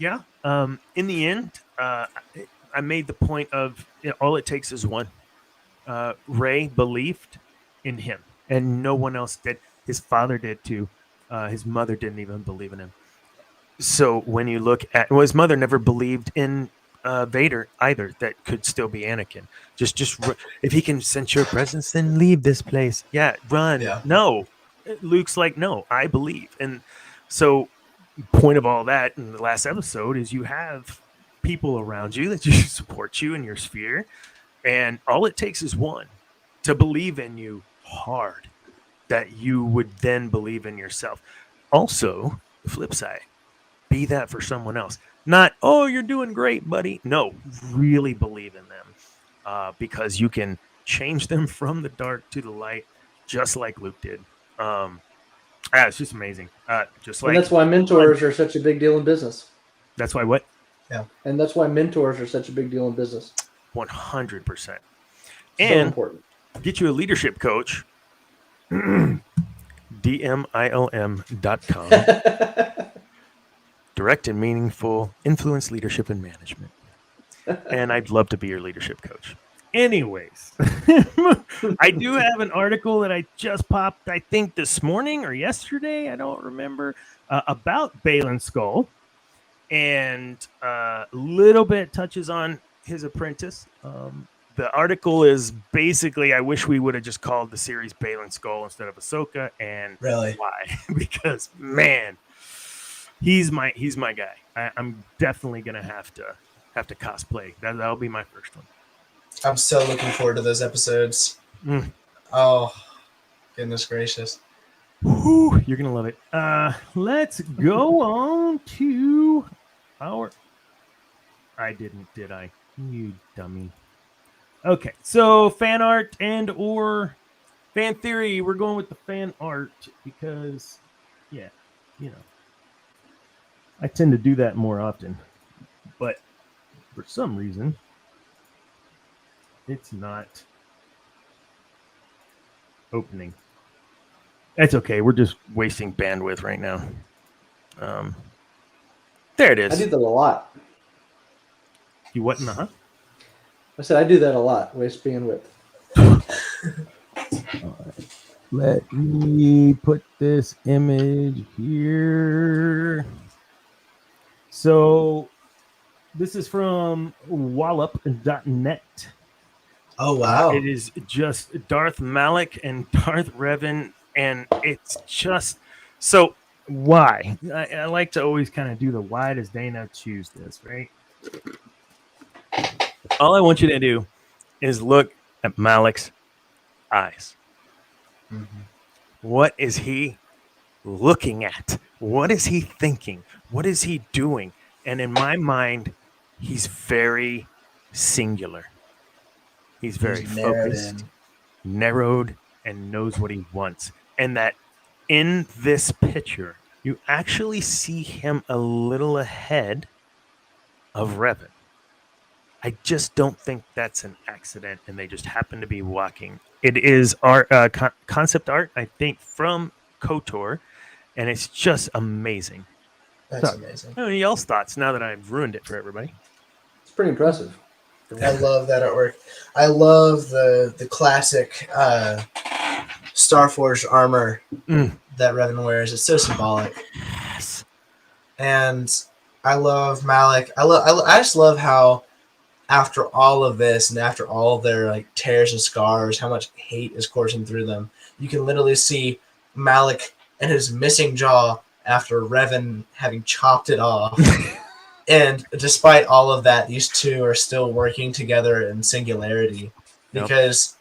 Yeah. In the end, I made the point of all it takes is one. Rey believed in him, and no one else did. His father did too. His mother didn't even believe in him. So when you look at, his mother never believed in Vader either. That could still be Anakin. Just if he can sense your presence, then leave this place. Yeah, run. Yeah. No, Luke's like, no, I believe. And so, point of all that in the last episode is you have people around you that support you in your sphere, and all it takes is one to believe in you hard, that you would then believe in yourself. Also, the flip side. Be that for someone else. Not, oh, you're doing great, buddy. No, really believe in them because you can change them from the dark to the light, just like Luke did. It's just amazing. And that's why mentors are such a big deal in business. That's why what? Yeah. And that's why mentors are such a big deal in business. 100%. And so important. Get you a leadership coach. DMILM.com. Direct and meaningful influence, leadership, and management. And I'd love to be your leadership coach. Anyways, I do have an article that I just popped, I think this morning or yesterday, I don't remember, about Baylan Skoll. And a little bit touches on his apprentice. The article is basically, I wish we would have just called the series Baylan Skoll instead of Ahsoka. And really? Why? Because, man, he's my guy. I'm definitely gonna have to cosplay. That'll be my first one. I'm so looking forward to those episodes. Oh, goodness gracious! Whew, you're gonna love it. Let's go on to our. I didn't, did I? You dummy. Okay, so fan art and or fan theory. We're going with the fan art because, yeah, you know. I tend to do that more often, but for some reason, it's not opening. That's okay. We're just wasting bandwidth right now. There it is. I do that a lot. You what in the huh? I said I do that a lot. Waste bandwidth. All right. Let me put this image here. So this is from wallop.net. Oh, wow. It is just Darth Malak and Darth Revan, and it's just so why? I like to always kind of do the why does Dana choose this, right? All I want you to do is look at Malak's eyes. Mm-hmm. What is he looking at? What is he thinking? What is he doing? And in my mind, he's very singular. He's very focused, narrowed, and knows what he wants. And that in this picture, you actually see him a little ahead of Revel. I just don't think that's an accident, and they just happen to be walking. It is art, concept art, I think, from KOTOR, and it's just amazing. That's amazing. Any y'all's thoughts now that I've ruined it for everybody? It's pretty impressive. I love that artwork. I love the classic Starforged armor that Revan wears. It's so symbolic. Yes. And I love Malak. I just love how after all of this and after all of their like tears and scars, how much hate is coursing through them. You can literally see Malak and his missing jaw after Revan having chopped it off. And despite all of that, these two are still working together in singularity. Because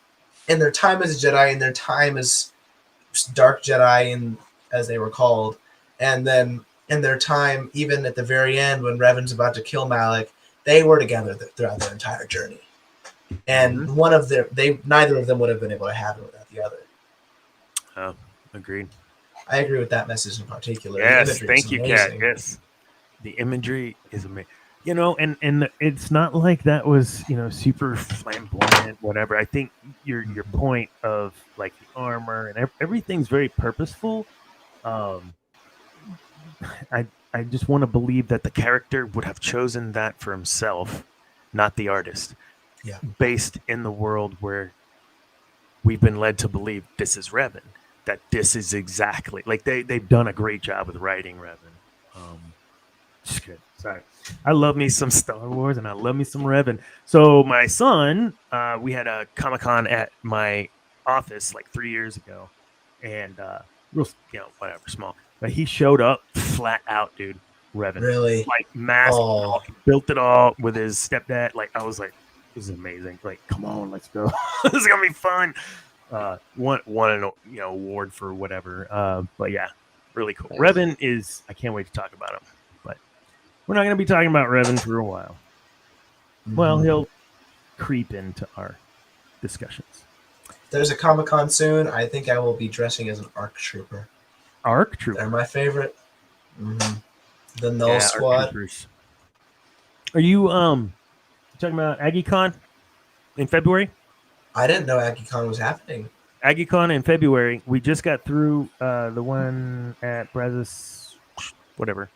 in their time as a Jedi, in their time as dark Jedi, and as they were called. And then in their time, even at the very end, when Revan's about to kill Malak, they were together throughout their entire journey. And neither of them would have been able to have it without the other. Oh, agreed. I agree with that message in particular. Yes, thank you, Kat. Yes, the imagery is amazing. And it's not like that was super flamboyant, whatever. I think your point of like the armor and everything's very purposeful. I just want to believe that the character would have chosen that for himself, not the artist. Yeah, based in the world where we've been led to believe this is Revan. That this is exactly like they've done a great job with writing Revan. Just good. Sorry, I love me some Star Wars and I love me some Revan. So my son, we had a Comic-Con at my office like 3 years ago, and real, whatever, small, but he showed up flat out, dude. Revan, really, like mask, built it all with his stepdad. Like I was like, this is amazing. Like, come on, let's go. This is gonna be fun. Won an award for whatever. But yeah, really cool. Revan is. I can't wait to talk about him. But we're not gonna be talking about Revan for a while. Mm-hmm. Well, he'll creep into our discussions. There's a Comic-Con soon. I think I will be dressing as an ARC Trooper. ARC Trooper. They're my favorite. Mm-hmm. The Null Squad. Are you talking about AggieCon in February? I didn't know AggieCon was happening. AggieCon in February. We just got through the one at Brazos, whatever.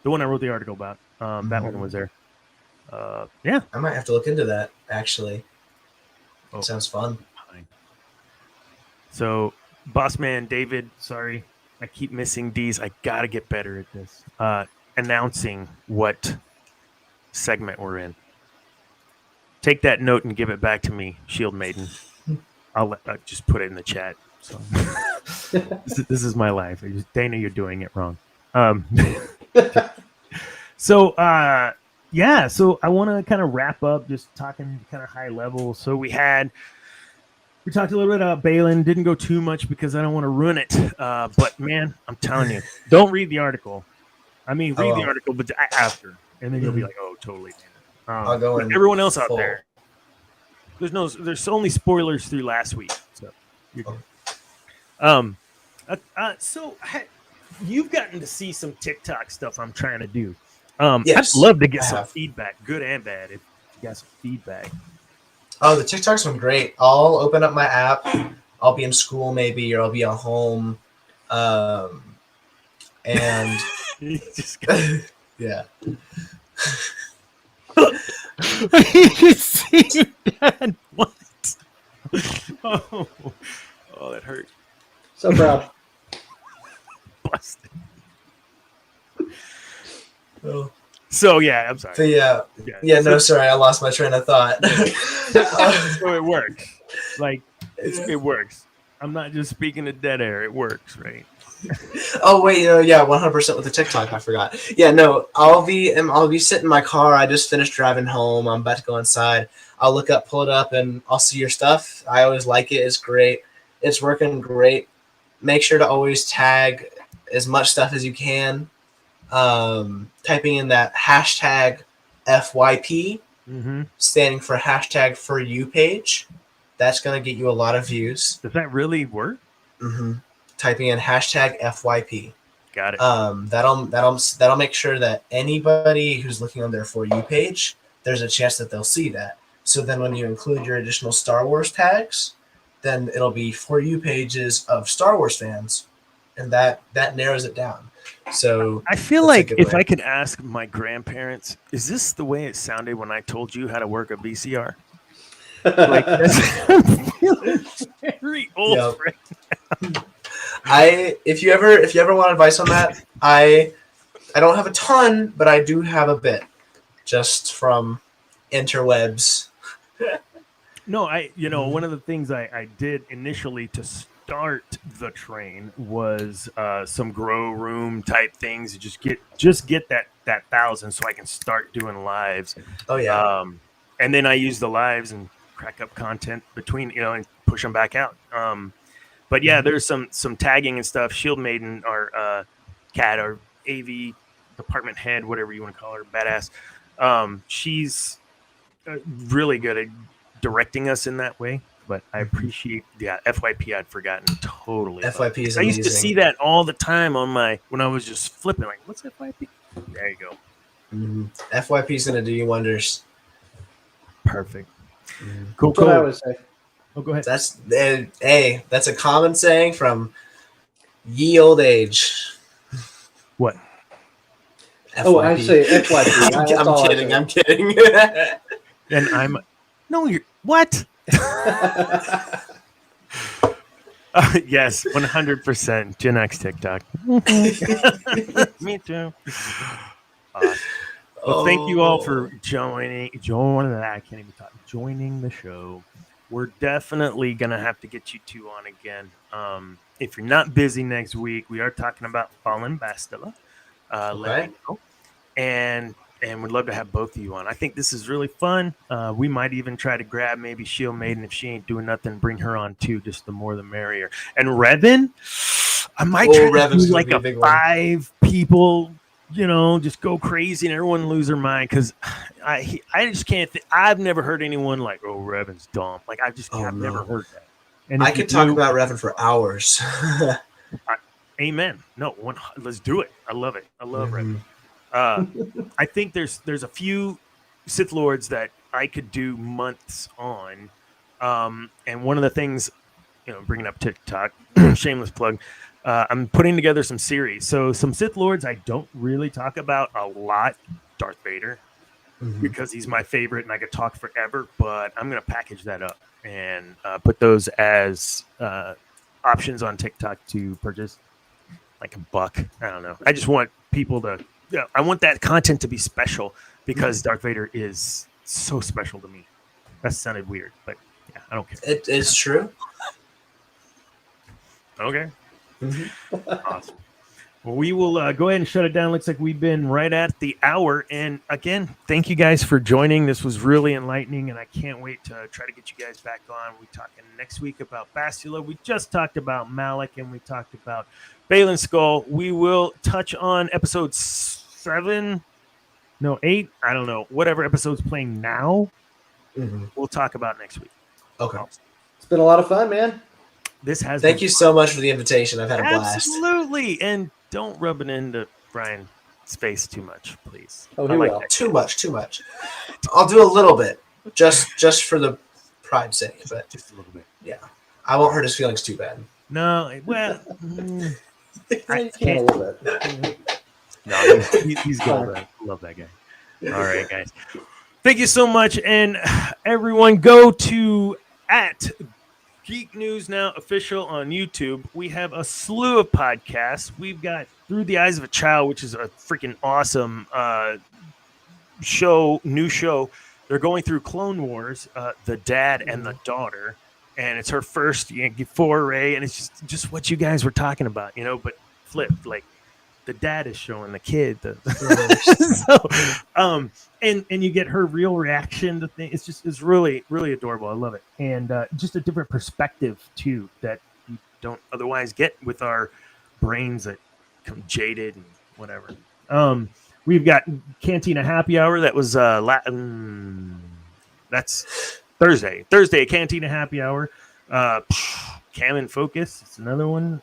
The one I wrote the article about. That one was there. Yeah. I might have to look into that, actually. It sounds fun. Fine. So, boss man David, sorry. I keep missing these. I got to get better at this. Announcing what segment we're in. Take that note and give it back to me, Shield Maiden. I'll just put it in the chat. So this is my life. Dana, you're doing it wrong. So I want to kind of wrap up, just talking kind of high level. So we talked a little bit about Baylan. Didn't go too much because I don't want to ruin it. But man, I'm telling you, don't read the article. I mean, read the article, but after, and then you'll be like, oh, totally. I'll go in everyone else full. Out there, there's only spoilers through last week, so you're good. So you've gotten to see some TikTok stuff I'm trying to do. Yes, I'd love to get some feedback, good and bad, if you got some feedback. Oh, the TikTok's been great. I'll open up my app. I'll be in school maybe, or I'll be at home, and yeah. You see that? What? Oh, that hurt. So proud. Busted. Oh. So yeah, I'm sorry. So no, sorry, I lost my train of thought. So it works. Like it works. I'm not just speaking to dead air. It works, right? Oh wait, 100% with the TikTok. I forgot. Yeah, no, I'll be sitting in my car. I just finished driving home. I'm about to go inside. I'll pull it up, and I'll see your stuff. I always like it. It's great. It's working great. Make sure to always tag as much stuff as you can. Typing in that hashtag FYP, standing for hashtag for you page. That's gonna get you a lot of views. Does that really work? Mm-hmm. Typing in hashtag FYP. Got it. That'll make sure that anybody who's looking on their For You page, there's a chance that they'll see that. So then when you include your additional Star Wars tags, then it'll be For You pages of Star Wars fans, and that narrows it down. So I feel like if I could ask my grandparents, is this the way it sounded when I told you how to work a VCR? Like, I'm feeling very old right now. If you ever want advice on that, I don't have a ton, but I do have a bit, just from interwebs. No, one of the things I did initially to start the train was some grow room type things. Just get that 1,000 so I can start doing lives. Oh yeah. And then I use the lives and crack up content between, and push them back out. But yeah, there's some tagging and stuff. Shield Maiden, our cat, our AV department head, whatever you want to call her, badass. She's really good at directing us in that way. But I appreciate, FYP I'd forgotten totally. FYP is I amazing. used to see that all the time when I was just flipping, like, what's FYP? There you go. FYP is going to do you wonders. Perfect. Cool. That's what I would say. Oh, go ahead. That's a common saying from ye old age. What? FYP. Oh, I say FYP. I'm kidding. And you're what? Yes, 100% Gen X TikTok. Me too. Well, thank you all for joining. I can't even talk. Joining the show. We're definitely gonna have to get you two on again. If you're not busy next week, we are talking about Fallen Bastila. Let me know. And we'd love to have both of you on. I think this is really fun. We might even try to grab maybe Shield Maiden if she ain't doing nothing, bring her on too. Just the more the merrier. And Revan, I might try to do like a 5 people, just go crazy and everyone lose their mind, because I just can't. I've never heard anyone like, "Oh, Revan's dumb." Like I've never heard that. And I could talk about Revan for hours. Amen. No, let's do it. I love it. I love Revan. I think there's a few Sith Lords that I could do months on, and one of the things, bringing up TikTok, shameless plug, I'm putting together some series. So some Sith Lords I don't really talk about a lot. Darth Vader, because he's my favorite and I could talk forever, but I'm going to package that up and put those as options on TikTok to purchase, like $1. I don't know. I just want people to, I want that content to be special, because Darth Vader is so special to me. That sounded weird, but yeah, I don't care. It's true. Okay. Awesome. Well, we will go ahead and shut it down. Looks like we've been right at the hour. And again, thank you guys for joining. This was really enlightening, and I can't wait to try to get you guys back on. We're talking next week about Bastila. We just talked about Malak, and we talked about Baylan Skoll. We will touch on episode 8. I don't know. Whatever episode's playing now, we'll talk about next week. Okay. Awesome. It's been a lot of fun, man. Thank you so much for the invitation. I've had a blast. Absolutely. And don't rub it into Brian's face too much, please. Oh, he will. Too much. I'll do a little bit, just for the pride's sake, but just a little bit. Yeah, I won't hurt his feelings too bad. No, well, I can't a little bit. No, he's good. I love that guy. All right, guys. Thank you so much, and everyone, go to @Geek News Now Official on YouTube. We have a slew of podcasts. We've got Through the Eyes of a Child, which is a freaking awesome new show. They're going through Clone Wars, the dad and the daughter, and it's her first foray, and it's just what you guys were talking about, but flipped, like the dad is showing the kid and you get her real reaction to things. It's really, really adorable. I love it. And just a different perspective too that you don't otherwise get with our brains that come jaded and whatever. We've got Cantina Happy Hour. That was that's Thursday Cantina Happy Hour. Cam and Focus, it's another one.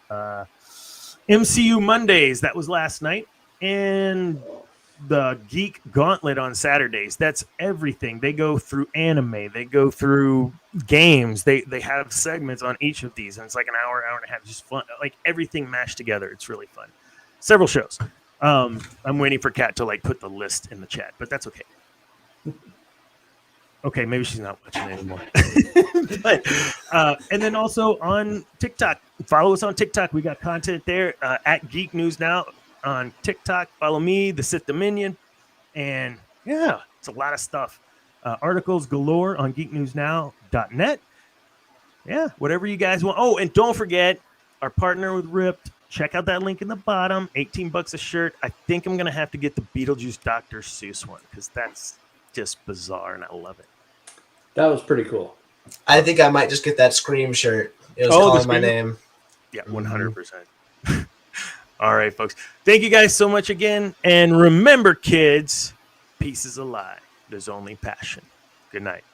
MCU Mondays, that was last night. And the Geek Gauntlet on Saturdays. That's everything. They go through anime. They go through games. They have segments on each of these, and it's like an hour and a half. Just fun, like everything mashed together. It's really fun. Several shows. I'm waiting for Kat to put the list in the chat, but that's okay. Okay, maybe she's not watching anymore. But, and then also on TikTok, follow us on TikTok. We got content there @Geek News Now on TikTok. Follow me, the Sith Dominion, and yeah, it's a lot of stuff. Articles galore on geeknewsnow.net. Yeah, whatever you guys want. Oh, and don't forget our partner with Ripped. Check out that link in the bottom. $18 a shirt. I think I'm gonna have to get the Beetlejuice Dr. Seuss one because that's just bizarre, and I love it. That was pretty cool. I think I might just get that Scream shirt. It was calling my name. Yeah, 100%. All right, folks. Thank you guys so much again. And remember, kids, peace is a lie. There's only passion. Good night.